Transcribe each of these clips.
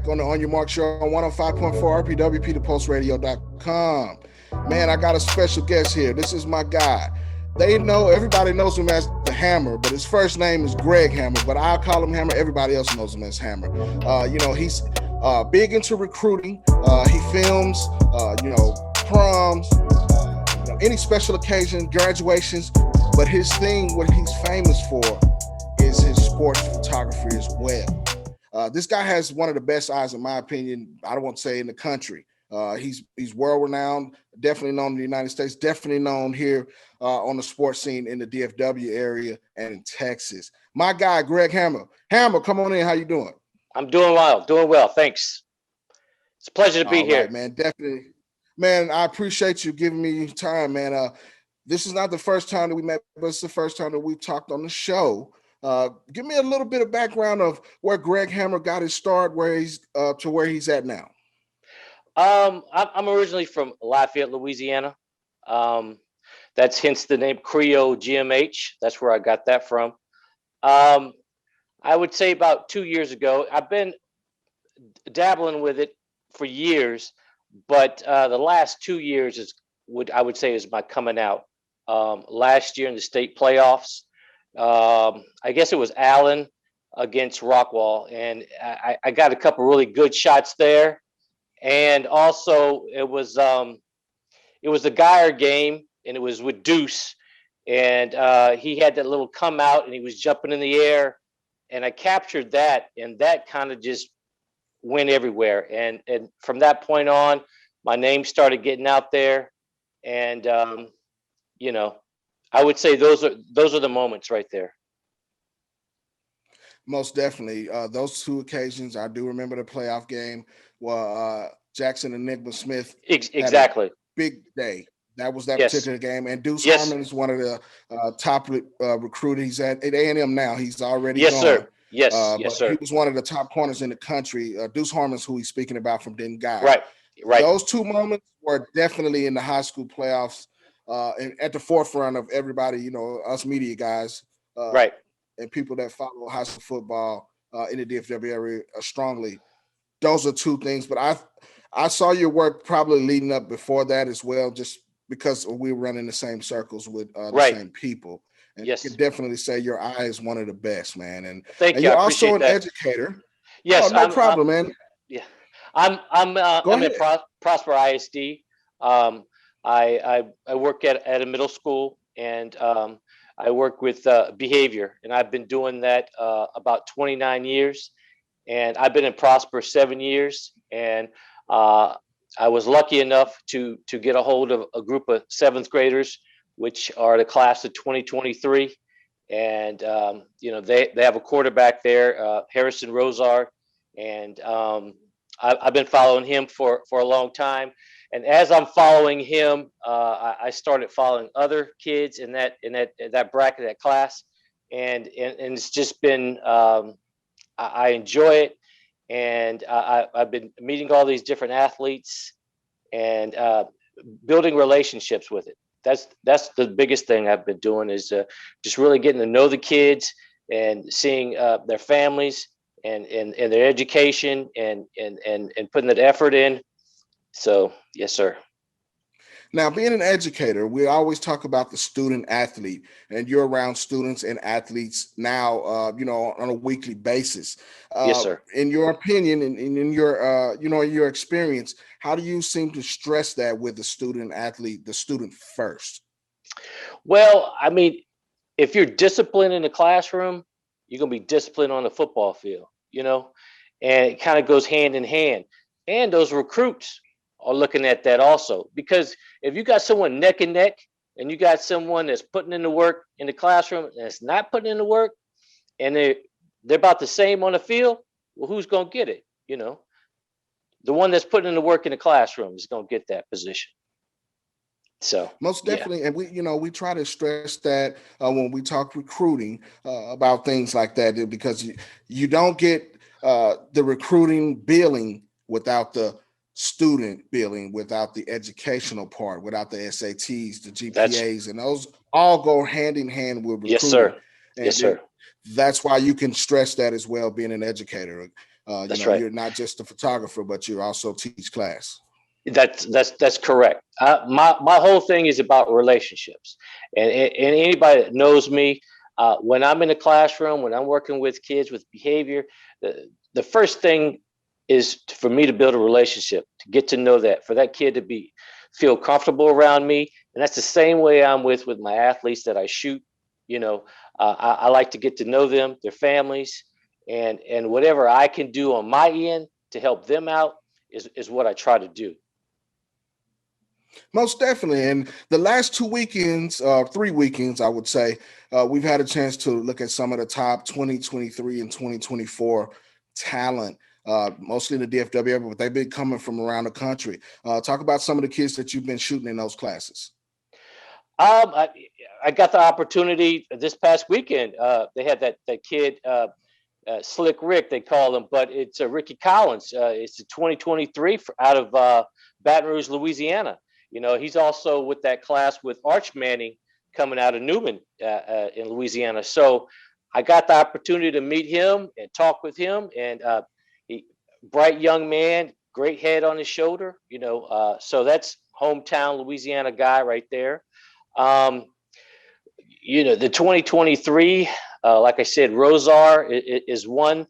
on the On Your Mark show on 105.4 RPWP, thepulseradio.com. Man, I got a special guest here. This is my guy. Everybody knows him as the Hammer, but his first name is Greg Hammer, but I'll call him Hammer. Everybody else knows him as Hammer. He's big into recruiting. He films, proms, any special occasion, graduations, but his thing, what he's famous for, is his sports photography as well. This guy has one of the best eyes, in my opinion. I don't want to say in the country. He's world-renowned, definitely known in the United States, definitely known here on the sports scene in the DFW area and in Texas. My guy, Greg Hammer. Hammer, come on in. How you doing? I'm doing well. Thanks. It's a pleasure to be here. Right, man, definitely. Man, I appreciate you giving me time, man. This is not the first time that we met, but it's the first time that we've talked on the show. Give me a little bit of background of where Greg Hammer got his start, where he's to where he's at now. I'm originally from Lafayette, Louisiana. That's hence the name Creole GMH. That's where I got that from. I would say about 2 years ago. I've been dabbling with it for years, but the last 2 years is what I would say is my coming out. Last year in the state playoffs, I guess it was Allen against Rockwall, and I got a couple really good shots there. And also it was the Geyer game, and it was with Deuce, and he had that little come out and he was jumping in the air, and I captured that, and that kind of just went everywhere. And from that point on, my name started getting out there, and I would say those are the moments right there. Most definitely. Those two occasions, I do remember the playoff game. Jackson Enigma Smith. Exactly. Big day. That was that Yes. particular game. And Deuce Yes. Harmon is one of the top recruiters. He's at A&M now. He's already Yes, gone. sir. Yes, But yes, sir. he was one of the top corners in the country. Deuce Harmon is who he's speaking about from Denton Guy. Right. Those two moments were definitely in the high school playoffs and at the forefront of everybody, us media guys. Right. And people that follow high school football in the DFW area strongly. Those are two things. But I saw your work probably leading up before that as well, just because we were running the same circles with the same people. And Yes. you can definitely say your eye is one of the best, man. And Thank you. you're I also an appreciate that. educator. Yes. No problem, man. Yeah. I'm at Prosper ISD. I work at a middle school, and I work with behavior, and I've been doing that about 29 years, and I've been in Prosper 7 years, and I was lucky enough to get a hold of a group of seventh graders, which are the class of 2023, and they have a quarterback there, Harrison Rosar, and I've been following him for a long time. And as I'm following him, I started following other kids in that bracket, that class, and it's just been I enjoy it, and I've been meeting all these different athletes and building relationships with it. That's the biggest thing I've been doing, is just really getting to know the kids and seeing their families and their education and putting that effort in. So, yes, sir. Now, being an educator, we always talk about the student athlete, and you're around students and athletes now, on a weekly basis. Yes, sir. In your opinion, and in your, in your experience, how do you seem to stress that with the student athlete, the student first? Well, I mean, if you're disciplined in the classroom, you're going to be disciplined on the football field, and it kind of goes hand in hand. And those recruits are looking at that also, because if you got someone neck and neck, and you got someone that's putting in the work in the classroom and that's not putting in the work, and they're about the same on the field, well, who's going to get it? The one that's putting in the work in the classroom is going to get that position. So most definitely. Yeah. And we try to stress that when we talk recruiting about things like that, because you don't get the recruiting billing without the student billing, without the educational part, without the SATs, the GPAs, and those all go hand in hand with recruiting. Yes, sir. And yes, sir. That's why you can stress that as well, being an educator. That's right. You're not just a photographer, but you also teach class. That's correct. My whole thing is about relationships, and anybody that knows me, when I'm in the classroom, when I'm working with kids with behavior, the first thing is for me to build a relationship, to get to know that, for that kid to feel comfortable around me, and that's the same way I'm with my athletes that I shoot. I like to get to know them, their families, and whatever I can do on my end to help them out is what I try to do. Most definitely. And the last 2 weekends, 3 weekends, I would say, we've had a chance to look at some of the top 2023 and 2024 talent, mostly in the DFW area, but they've been coming from around the country. Talk about some of the kids that you've been shooting in those classes. I got the opportunity this past weekend. They had that kid, Slick Rick, they call him, but it's Ricky Collins. It's a 2023 out of Baton Rouge, Louisiana. He's also with that class with Arch Manning coming out of Newman in Louisiana. So I got the opportunity to meet him and talk with him, and bright young man, great head on his shoulder. So that's hometown Louisiana guy right there. The 2023, like I said, Rosar is one.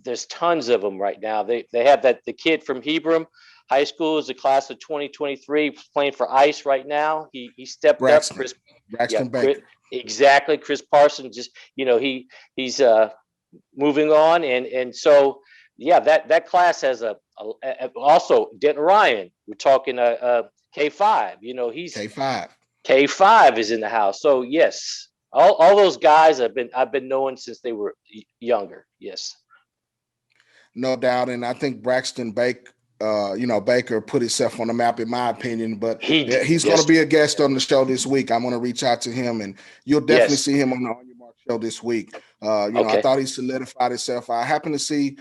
There's tons of them right now. They have the kid from Hebron High School is the class of 2023 playing for ICE right now. He stepped Braxton. up. Braxton Baker. Exactly. Chris Parsons just he's moving on, and so that class has also Denton Ryan. We're talking K5. He's K5. K5 is in the house. So yes, all those guys I've been knowing since they were younger. Yes, no doubt. And I think Braxton Baker, Baker put himself on the map, in my opinion. But he's going to be a guest on the show this week. I'm going to reach out to him, and you'll definitely see him on the On Your Mark show this week. I thought he solidified himself. I happened to see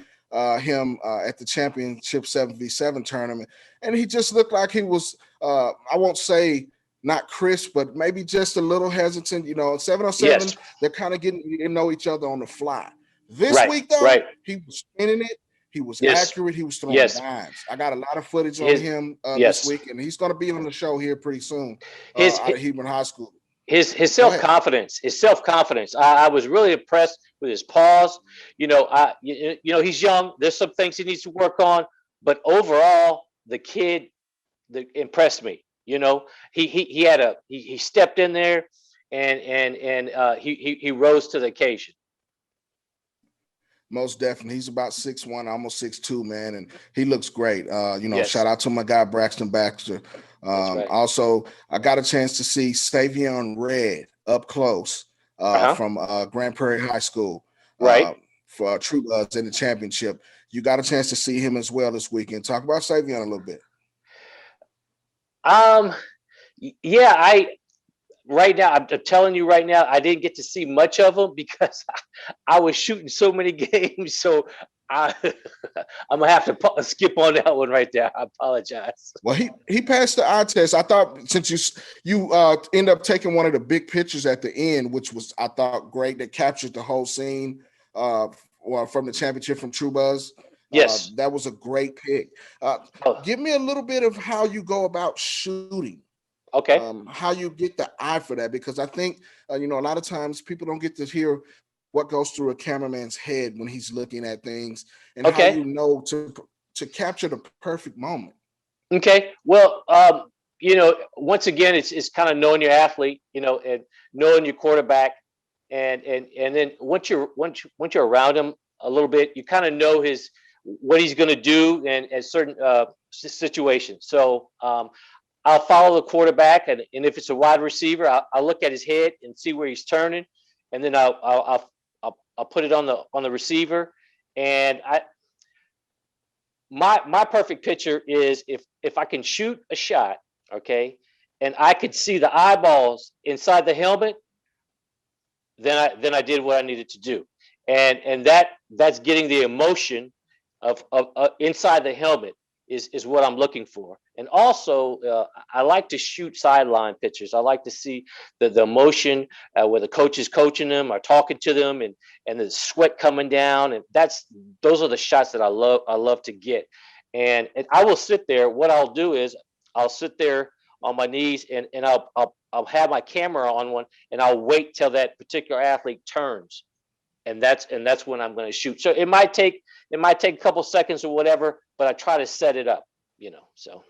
him at the championship 7v7 tournament, and he just looked like he was. I won't say not crisp, but maybe just a little hesitant. 707, they're kind of getting to know each other on the fly. This week, though, he was spinning it. He was accurate. He was throwing dimes. I got a lot of footage on him this week, and he's going to be on the show here pretty soon out of Hebron High School. His self-confidence, I was really impressed with his pause. He's young. There's some things he needs to work on, but overall, the kid impressed me. He stepped in there and he rose to the occasion. Most definitely. He's about 6'1", almost 6'2", man, and he looks great. Shout out to my guy Braxton Baxter. Right. Also, I got a chance to see Savion Red up close from Grand Prairie High School for True Bloods in the championship. You got a chance to see him as well this weekend. Talk about Savion a little bit. Right now, I'm telling you right now, I didn't get to see much of him because I was shooting so many games. So I'm gonna have to skip on that one right there. I apologize. Well, he passed the eye test. I thought since you end up taking one of the big pictures at the end, which was I thought great, that captured the whole scene from the championship from True Buzz. Yes, that was a great pick. Give me a little bit of how you go about shooting. Okay. How you get the eye for that, because I think a lot of times people don't get to hear what goes through a cameraman's head when he's looking at things, and how you know to capture the perfect moment. Okay. Well, once again, it's kind of knowing your athlete, and knowing your quarterback, and then once you're around him a little bit, you kind of know what he's going to do in certain situations. So I'll follow the quarterback, and if it's a wide receiver, I'll look at his head and see where he's turning, and then I'll put it on the receiver. And my perfect picture is if I can shoot a shot, okay, and I could see the eyeballs inside the helmet, then I did what I needed to do, and that's getting the emotion of inside the helmet is what I'm looking for. And also, I like to shoot sideline pictures. I like to see the emotion where the coach is coaching them or talking to them, and the sweat coming down. And those are the shots that I love to get. And I will sit there. What I'll do is I'll sit there on my knees, and I'll have my camera on one, and I'll wait till that particular athlete turns, and that's when I'm going to shoot. So it might take a couple seconds or whatever, but I try to set it up, So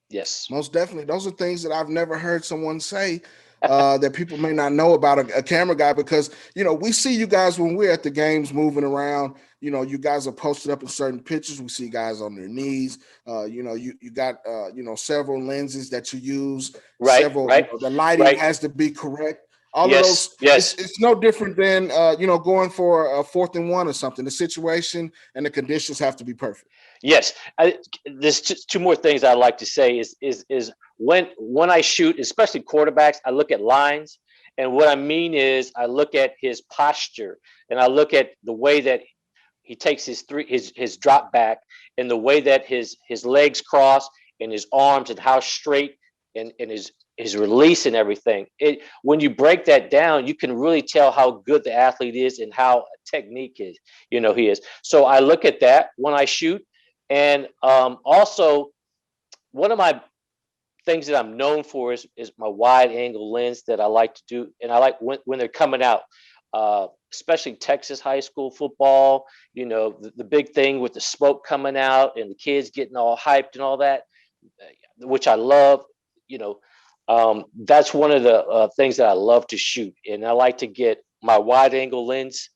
yes, most definitely. Those are things that I've never heard someone say that people may not know about a camera guy, because we see you guys when we're at the games moving around. You guys are posted up in certain pictures. We see guys on their knees. You got several lenses that you use. right. The lighting has to be correct. All of those. Yes. It's no different than going for a 4th and 1 or something. The situation and the conditions have to be perfect. Yes, there's just 2 more things I'd like to say is when I shoot, especially quarterbacks, I look at lines, and what I mean is I look at his posture, and I look at the way that he takes his drop back, and the way that his legs cross, and his arms, and how straight and his release and everything. When you break that down, you can really tell how good the athlete is and how technique is, he is. So I look at that when I shoot. And also, one of my things that I'm known for is my wide angle lens that I like to do. And I like when they're coming out, especially Texas high school football, the big thing with the smoke coming out and the kids getting all hyped and all that, which I love. That's one of the things that I love to shoot. And I like to get my wide angle lens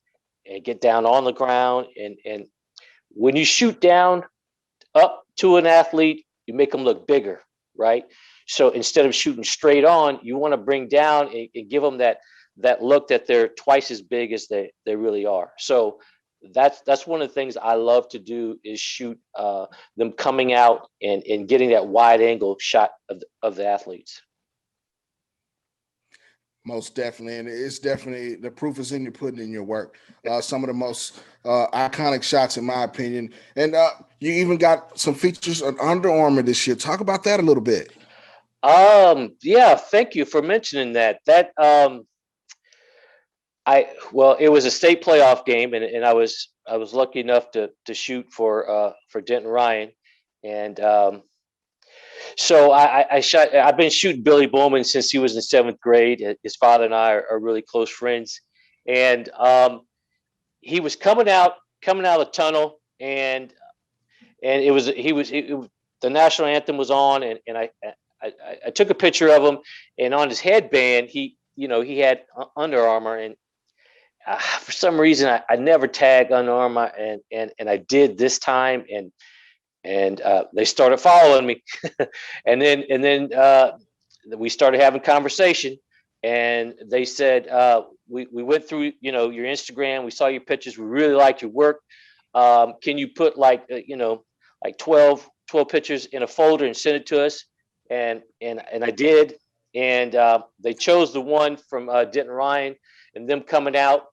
and get down on the ground. And when you shoot down up to an athlete, you make them look bigger, right? So instead of shooting straight on, you want to bring down and give them that look that they're twice as big as they really are. So that's one of the things I love to do, is shoot them coming out and getting that wide angle shot of the athletes. Most definitely. And it's definitely, the proof is in your putting in your work. Some of the most iconic shots, in my opinion. And you even got some features on Under Armour this year. Talk about that a little bit. Yeah, thank you for mentioning that. It was a state playoff game, and I was lucky enough to shoot for Denton Ryan. And so I've been shooting Billy Bowman since he was in 7th grade. His father and I are really close friends. And he was coming out of the tunnel, and the national anthem was on, and I took a picture of him, and on his headband, he had Under Armour, and for some reason I never tagged Under Armour, and I did this time, and they started following me. and then we started having conversation, and they said, we went through your Instagram, we saw your pictures, we really liked your work. Can you put like 12 pictures in a folder and send it to us? And I did, and they chose the one from Denton Ryan and them coming out,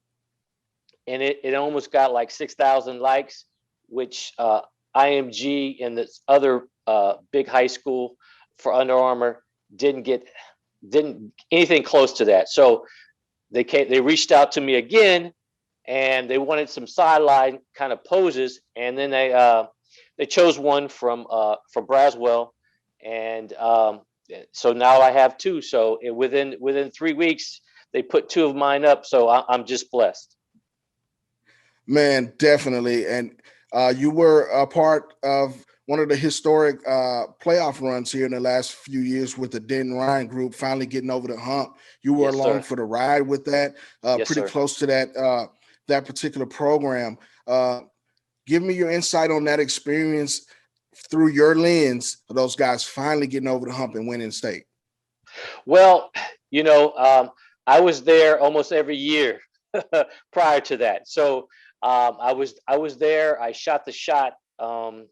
and it almost got like 6,000 likes, which IMG and this other big high school for Under Armour didn't anything close to that. So they reached out to me again, and they wanted some sideline kind of poses, and then they chose one from Braswell, and so now I have 2. So within 3 weeks, they put 2 of mine up. So I'm just blessed. Man, definitely. And you were a part of one of the historic playoff runs here in the last few years with the Denton Ryan group, finally getting over the hump. You were along for the ride with that, pretty close to that particular program. Give me your insight on that experience through your lens of those guys finally getting over the hump and winning state. Well, I was there almost every year prior to that. So I was there. I shot the shot, the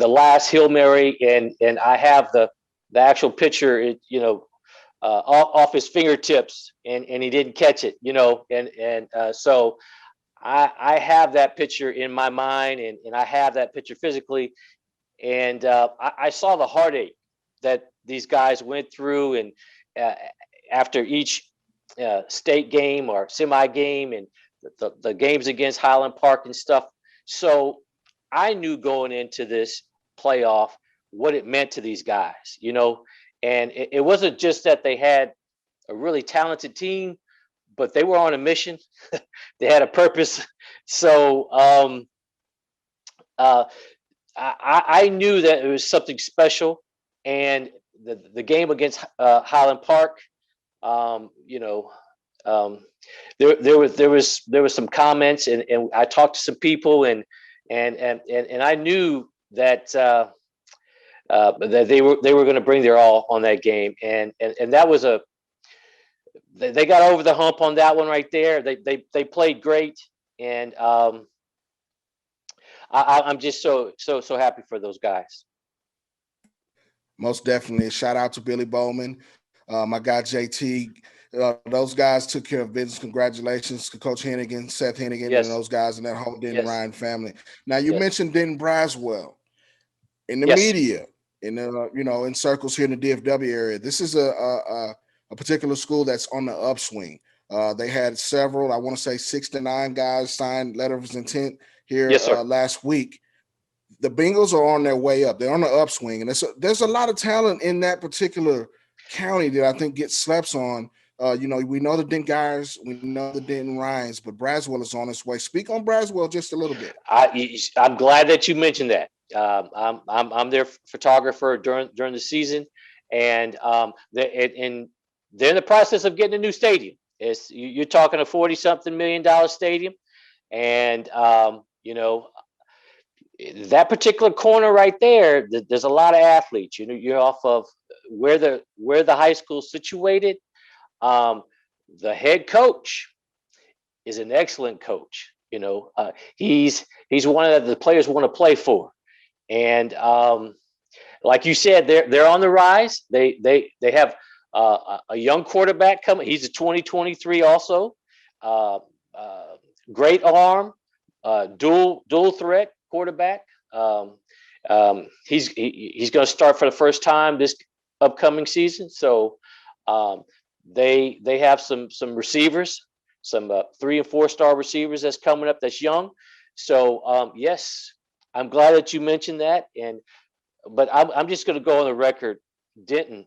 last Hail Mary, and I have the actual picture, off his fingertips, and he didn't catch it, so I have that picture in my mind, and I have that picture physically, And I saw the heartache that these guys went through, and after each state game or semi game, and the games against Highland Park and stuff. So I knew going into this playoff what it meant to these guys, and it wasn't just that they had a really talented team, but they were on a mission. They had a purpose. So I knew that it was something special, and the game against Highland Park, there was some comments, and I talked to some people, and I knew that that they were going to bring their all on that game, and that was they got over the hump on that one right there. They played great, and I'm just so happy for those guys. Most definitely. A shout out to Billy Bowman, my guy JT. Those guys took care of business. Congratulations to Coach Hennigan, Seth Hennigan, Yes. and those guys and that whole Denton Yes. Ryan family. Now, you Yes. mentioned Denton Braswell. In the Yes. media, in in circles here in the DFW area, this is a particular school that's on the upswing. They had several, I want to say 6 to 9 guys signed letters of intent here Yes, sir. last week. The Bengals are on their way up. They're on the upswing, and there's a lot of talent in that particular county that I think gets slept on. We know the Denton guys, we know the Denton Ryans, but Braswell is on its way. Speak on Braswell just a little bit. I'm glad that you mentioned that. I'm their photographer during the season, and they're in the process of getting a new stadium. You're talking a $40-something million stadium, and that particular corner right there, there's a lot of athletes. You're off of where the high school's situated. The head coach is an excellent coach. He's one of the players want to play for, and like you said, they're on the rise. They have a young quarterback coming. He's a 2023 also. Great arm, dual threat quarterback. He's going to start for the first time this upcoming season. So they have some receivers, some 3 and 4 star receivers that's coming up that's young. So yes, I'm glad that you mentioned that. But I'm just going to go on the record. Denton,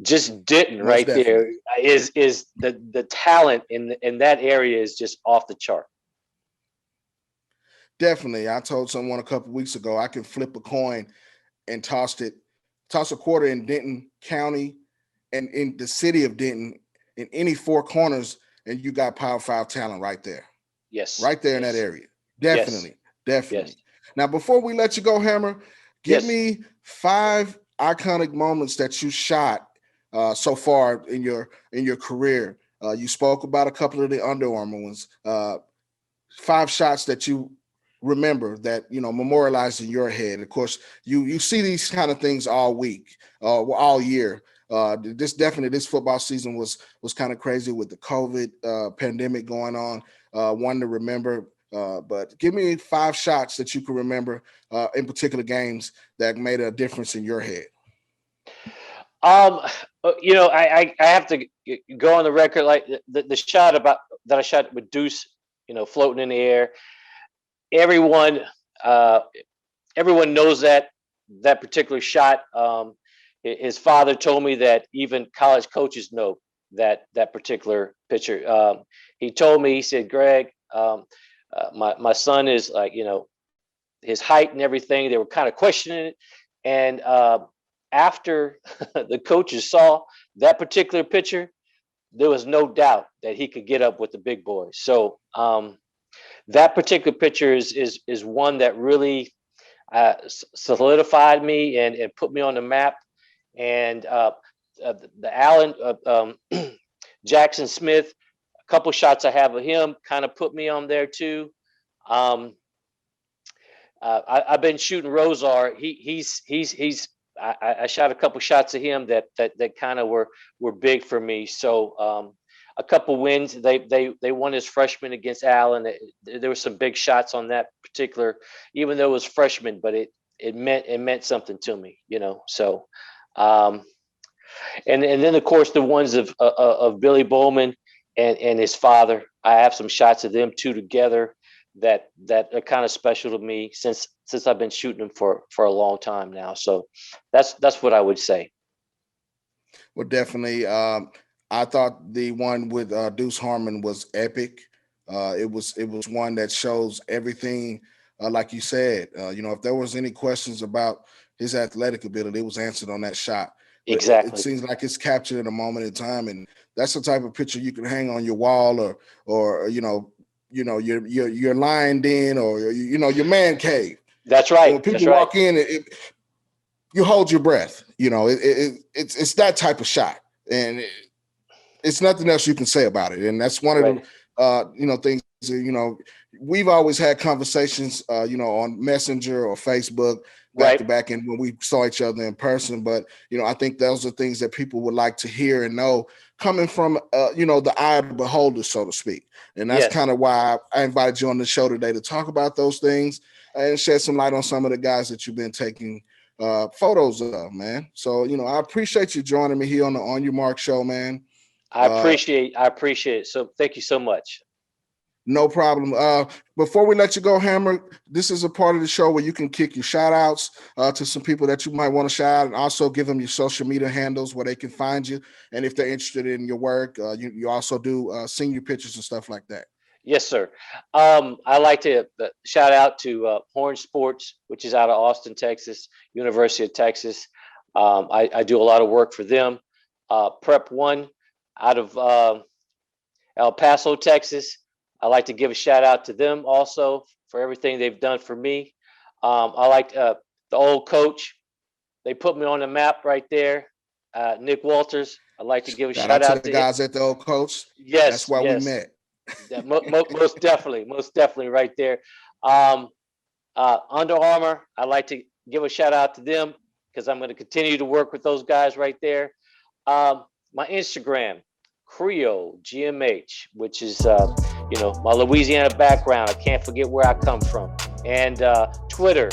just Denton Most right definitely. there is the talent in that area is just off the chart. Definitely. I told someone a couple weeks ago I can flip a coin and toss a quarter in Denton County and in the city of Denton in any 4 corners, and you got Power 5 talent right there. Yes. Right there in that area. Definitely. Yes. Definitely. Yes. Now, before we let you go, Hammer, give Yes. me 5 iconic moments that you shot so far in your career. You spoke about a couple of the Under Armour ones. 5 shots that you remember that memorialized in your head. Of course, you see these kind of things all week, all year. This football season was kind of crazy with the COVID pandemic going on. One to remember. But give me 5 shots that you can remember in particular games that made a difference in your head. I have to go on the record, like the shot that I shot with Deuce, floating in the air. Everyone knows that particular shot. His father told me that even college coaches know that particular picture. He told me, he said, Greg, my son is like, his height and everything. They were kind of questioning it. And after the coaches saw that particular picture, there was no doubt that he could get up with the big boys. So that particular picture is one that really solidified me and put me on the map. And the Allen Jackson Smith, a couple shots I have of him kind of put me on there too. I've been shooting Rosar. I shot a couple shots of him that kind of were big for me. So a couple wins. They won as freshmen against Allen. There were some big shots on that particular, even though it was freshman, but it meant something to me, you know. So, and then of course the ones of Billy Bowman and his father. I have some shots of them two together that are kind of special to me since I've been shooting them for a long time now. So that's what I would say. Well, definitely. I thought the one with Deuce Harmon was epic. It was one that shows everything, like you said. You know, if there was any questions about his athletic ability, it was answered on that shot. Exactly. It seems like it's captured in a moment in time, and that's the type of picture you can hang on your wall, or your lying den, or your man cave. That's right. When people walk in, you hold your breath. You know, it's that type of shot, and it's nothing else you can say about it. And that's one of the things. You know, we've always had conversations, on Messenger or Facebook back to back, and when we saw each other in person. But I think those are things that people would like to hear and know, coming from the eye of the beholder, so to speak. And that's kind of why I invited you on the show today to talk about those things and shed some light on some of the guys that you've been taking photos of, man. So I appreciate you joining me here on your Marc show, man. I appreciate it. So thank you so much. No problem. Before we let you go, Hammer, this is a part of the show where you can kick your shout outs to some people that you might want to shout out, and also give them your social media handles where they can find you. And if they're interested in your work, you also do senior pictures and stuff like that. Yes, sir. I like to shout out to Horn Sports, which is out of Austin, Texas, University of Texas. I do a lot of work for them. Prep1 out of El Paso, Texas. I like to give a shout out to them also for everything they've done for me. I like the old coach. They put me on the map right there. Nick Walters. I'd like to give a shout out to the guys at the old coach. Yes. That's why we met. Yeah, most definitely right there. Under Armour, I'd like to give a shout out to them because I'm going to continue to work with those guys right there. My Instagram, Creole GMH, which is my Louisiana background. I can't forget where I come from. And Twitter,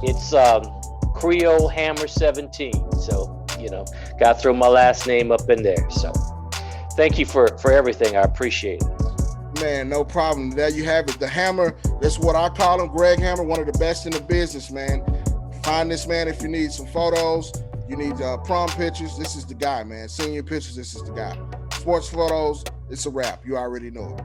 it's Creole Hammer 17. So got to throw my last name up in there. So thank you for everything. I appreciate it. Man, no problem. There you have it. The Hammer, that's what I call him, Greg Hammer, one of the best in the business, man. Find this man if you need some photos. You need prom pictures. This is the guy, man. Senior pictures, this is the guy. Sports photos, it's a wrap. You already know it.